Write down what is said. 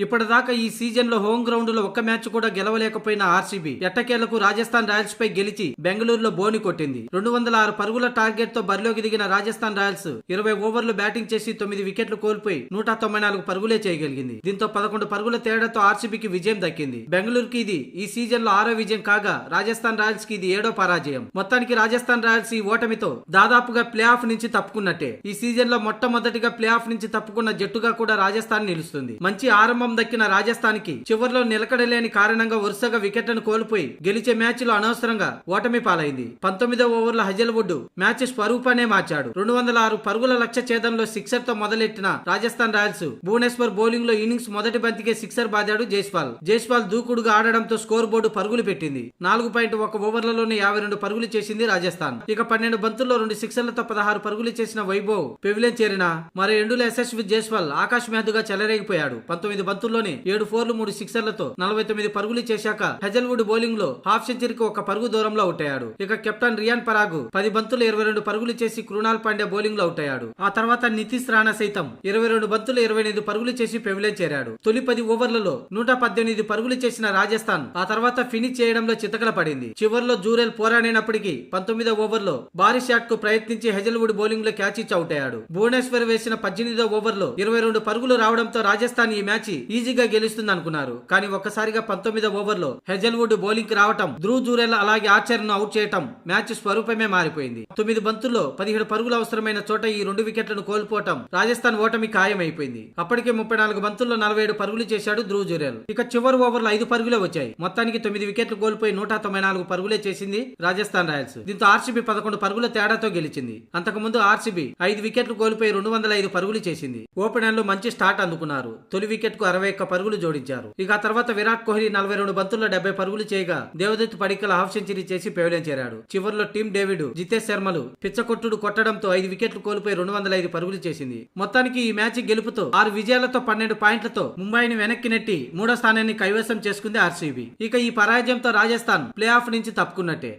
ఇప్పటిదాకా ఈ సీజన్ లో హోమ్ గ్రౌండ్ లో ఒక్క మ్యాచ్ కూడా గెలవలేకపోయిన ఆర్సీబీ ఎట్టకేలకు రాజస్థాన్ రాయల్స్ పై గెలిచి బెంగళూరులో బోని కొట్టింది. 206 పరుగుల టార్గెట్ తో బరిలోకి దిగిన రాజస్థాన్ రాయల్స్ 20 ఓవర్లు బ్యాటింగ్ చేసి 9 వికెట్లు కోల్పోయి 194 పరుగులే చేయగలిగింది. దీంతో 11 పరుగుల తేడాతో ఆర్సీబీకి విజయం దక్కింది. బెంగళూరుకి ఇది ఈ సీజన్ లో 6వ విజయం కాగా రాజస్థాన్ రాయల్స్ కి ఇది 7వ పరాజయం. మొత్తానికి రాజస్థాన్ రాయల్స్ ఈ ఓటమితో దాదాపుగా ప్లే ఆఫ్ నుంచి తప్పుకున్నట్టే. ఈ సీజన్ లో మొట్టమొదటిగా ప్లే ఆఫ్ నుంచి తప్పుకున్న జట్టుగా కూడా రాజస్థాన్ నిలుస్తుంది. మంచి ఆరంభం దక్కిన రాజస్థాన్ కి చివర్లో నిలకడలేని కారణంగా వరుసగా వికెట్లను కోల్పోయి గెలిచే మ్యాచ్ లో అనవసరంగా ఓటమి పాలైంది. 19వ ఓవర్ల హజల్వుడ్ మ్యాచ్ స్వరూపానే మార్చాడు. 206 పరుగుల లక్ష్య ఛేదంలో సిక్సర్ తో మొదలెట్టిన రాజస్థాన్ రాయల్స్ భువనేశ్వర్ బౌలింగ్ లో ఇన్నింగ్స్ మొదటి బంతికే సిక్సర్ బాదాడు జైస్వాల్ దూకుడుగా ఆడడంతో స్కోర్ బోర్డు పరుగులు పెట్టింది. 4.1 ఓవర్లలోనే 52 పరుగులు చేసింది రాజస్థాన్. ఇక 12 బంతుల్లో 2 సిక్సర్లతో 16 పరుగులు చేసిన వైభవ్ పెవిలియన్ చేరిన మరో ఎండుల యశస్వి జైస్వాల్ ఆకాశ్ మేధుగా చెలరేగిపోయాడు. 19 బంతుల్లోనే 7 ఫోర్లు 3 సిక్సర్లతో 49 పరుగులు చేశాక హజల్వుడ్ బౌలింగ్ లో హాఫ్ సెంచరీకి 1 పరుగు దూరంలో అవుట్ అయ్యాడు. ఇక కెప్టెన్ రియాన్ పరాగ్ 10 బంతులు 22 పరుగులు చేసి కృణాల్ పాండ్యా బౌలింగ్ లో అవుట్ అయ్యాడు. ఆ తర్వాత నితీష్ రాణా సైతం 22 బంతులు 28 పరుగులు చేసి పెవిలియన్ చేరాడు. తొలి 10 ఓవర్లలో 118 పరుగులు చేసిన రాజస్థాన్ ఆ తర్వాత ఫినిష్ చేయడంలో చితకల పడింది. చివర్లో జూరెల్ పోరాడినప్పటికీ 19వ ఓవర్లో భారీ షాట్ కు ప్రయత్నించి హజల్వుడ్ బౌలింగ్ లో క్యాచ్ ఇచ్చి అవుట్ అయ్యాడు. భువనేశ్వర్ వేసిన 18వ ఓవర్లో 22 పరుగులు రావడంతో రాజస్థాన్ ఈ మ్యాచ్ ఈజీగా గెలుస్తుంది అనుకున్నారు. కానీ ఒక్కసారిగా 19వ ఓవర్లో హెజల్వుడ్ బౌలింగ్ కి రావటం, ధ్రువ్ జూరెల్ అలాగే ఆర్చర్ ను అవుట్ చేయటం మ్యాచ్ స్వరూపమే మారిపోయింది. 9 బంతుల్లో 17 పరుగులు అవసరమైన చోట ఈ 2 వికెట్లను కోల్పోవటం రాజస్థాన్ ఓటమి ఖాయమైపోయింది. అప్పటికే 34 బంతుల్లో 47 పరుగులు చేశాడు ధ్రువ్ జూరెల్. ఇక చివరి ఓవర్లో 5 పరుగులే వచ్చాయి. మొత్తానికి 9 వికెట్లు కోల్పోయి 194 పరుగులే చేసింది రాజస్థాన్ రాయల్స్. దీంతో ఆర్సీబీ 11 పరుగుల తేడాతో గెలిచింది. అంతకుముందు ఆర్సీబీ 5 వికెట్లు కోల్పోయి 205 పరుగులు చేసింది. ఓపెనర్లు మంచి స్టార్ట్ అందుకున్నారు. తొలి వికెట్ కు 61 పరుగులు జోడించారు. ఇక ఆ తర్వాత విరాట్ కోహ్లీ 42 బంతుల్లో 70 పరుగులు చేయగా దేవదత్ పడిక్కల్ హాఫ్ సెంచరీ చేసి పెవిలియన్ చేరాడు. చివర్లో టీమ్ డేవిడ్, జితేష్ శర్మలు పిచ్చకొట్టుడు కొట్టడంతో 5 వికెట్లు కోల్పోయి 205 పరుగులు చేసింది. మొత్తానికి ఈ మ్యాచ్ గెలుపుతో 6 విజయాలతో 12 పాయింట్లతో ముంబైని వెనక్కి నెట్టి 3వ స్థానాన్ని కైవసం చేసుకుంది ఆర్సీబీ. ఇక ఈ పరాజయంతో రాజస్థాన్ ప్లే ఆఫ్ నుంచి తప్పుకున్నట్టే.